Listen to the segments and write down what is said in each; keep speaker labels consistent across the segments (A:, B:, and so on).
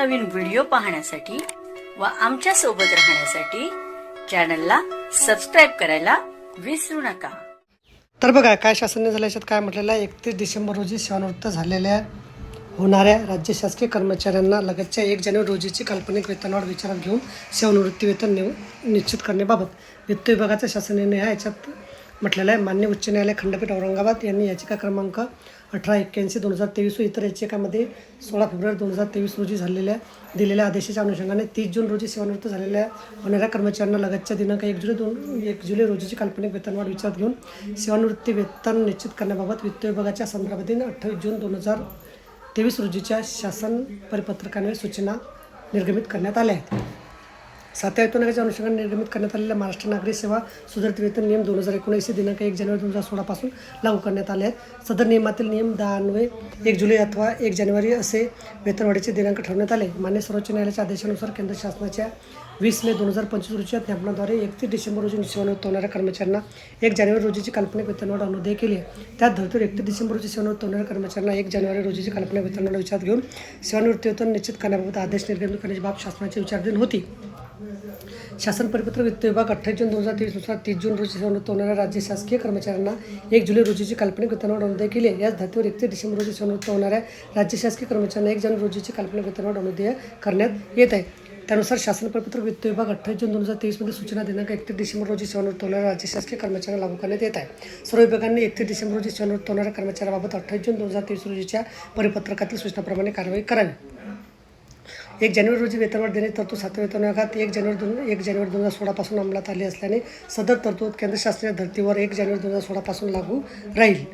A: नवनवीन व्हिडिओ पाहण्यासाठी व आमच्या सोबत राहण्यासाठी चॅनलला सबस्क्राईब करायला विसरू नका।
B: तर बघा काय शासनाने झालं याच्यात काय म्हटलेलं आहे, 31 डिसेंबर रोजी सेवानिवृत्त झालेल्या होणाऱ्या राज्य शासकीय कर्मचाऱ्यांना लगतच्या 1 जानेवारी रोजीची काल्पनिक वेतनवाढ विचारात घेऊन सेवानिवृत्ती वेतन निश्चित करण्याबाबत वित्त विभागाचा शासन निर्णय आहे। याच्यात म्हटलेलं आहे, मान्य उच्च न्यायालय खंडपीठ औरंगाबाद यांनी याचिका क्रमांक 1881/2023 व इतर याचिकामध्ये 16 फेब्रुवारी 2023 रोजी दिलेल्या आदेशाच्या अनुषंगाने 30 जून रोजी सेवानिवृत्त झालेल्या होणाऱ्या कर्मचाऱ्यांना लगतच्या दिनांक 1 जुलै रोजीची काल्पनिक वेतनवाढ विचारात घेऊन सेवानिवृत्ती वेतन निश्चित करण्याबाबत वित्त विभागाच्या संदर्भातील 28 जून 2023 रोजीच्या शासन परिपत्रकाने सूचना निर्गमित करण्यात आल्या आहेत। 7व्या वेतनाच्या अनुषंगाने निर्गमित करण्यात आलेल्या महाराष्ट्र नागरी सेवा सुधारित वेतन नियम 2019 दिनांक 1 जानेवारी 2016 पासून लागू करण्यात आले आहेत। सदर नियमातील नियम 10 अन्वये 1 जुलै अथवा 1 जानेवारी असे वेतनवाढीचे दिनांक ठरवण्यात आले। मान्य सर्वोच्च न्यायालयाच्या आदेशानुसार केंद्र शासनाच्या 20 मे 2025 रोजीच्या ज्ञापनाद्वारे 31 डिसेंबर रोजी सेवानिवृत्त होणाऱ्या कर्मचाऱ्यांना 1 जानेवारी रोजीची काल्पनिक वेतनवाढ अनुदेय केली आहे। त्यात धर्तीवर 31 डिसेंबर रोजी सेवानिवृत्त होणाऱ्या कर्मचाऱ्यांना 1 जानेवारी रोजीची काल्पनिक वेतनवाढ विचारात घेऊन सेवानिवृत्ती वेतन निश्चित करण्याबाबत आदेश निर्गमित करण्याची बाब शासनाच्या विचाराधीन होती। शासन परिपत्रक वित्त विभाग 28 जून 2023 नुसार 30 जून रोजी सेवानिवृत्त होणाऱ्या राज्य शासकीय कर्मचाऱ्यांना 1 जुलै रोजीची काल्पनिक वेतनवाढ अनुदेय केली आहे। याच धर्तीवर 31 डिसेंबर रोजी सेवानिवृत्त होणाऱ्या राज्य शासकीय कर्मचाऱ्यांना 1 जानेवारी रोजीची काल्पनिक वेतनवाढ अनुदेय करण्यात येत आहे। त्यानुसार शासन परिपत्रक वित्त विभाग 28 जून 2023 मध्ये सूचना दिनांक 31 डिसेंबर रोजी सेवानिवृत्त होणाऱ्या राज्य शासकीय कर्मचाऱ्यांना लागू करण्यात येत आहे। सर्व विभागांनी 31 डिसेंबर रोजी सेवानिवृत्त होणाऱ्या कर्मचाऱ्यांबाबत 28 जून 2023 रोजीच्या परिपत्रकातील सूचनाप्रमाणे कारवाई करावी। 1 जानेवारी रोजी वेतनवाढ देण्याची तरतूद 7व्या वेतन आयोगात 1 जानेवारी 2016 पासून अंमलात आली असल्याने सदर तरतूद केंद्र शासनाच्या धर्तीवर 1 जानेवारी 2016 पासून लागू राहील।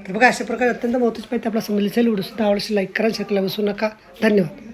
B: तर बघा, अशा प्रकारे अत्यंत महत्त्वाची माहिती आपल्याला समजली असेल। व्हिडिओ सुद्धा आवडल्यास लाईक करा, शेअर करायला विसरू नका। धन्यवाद।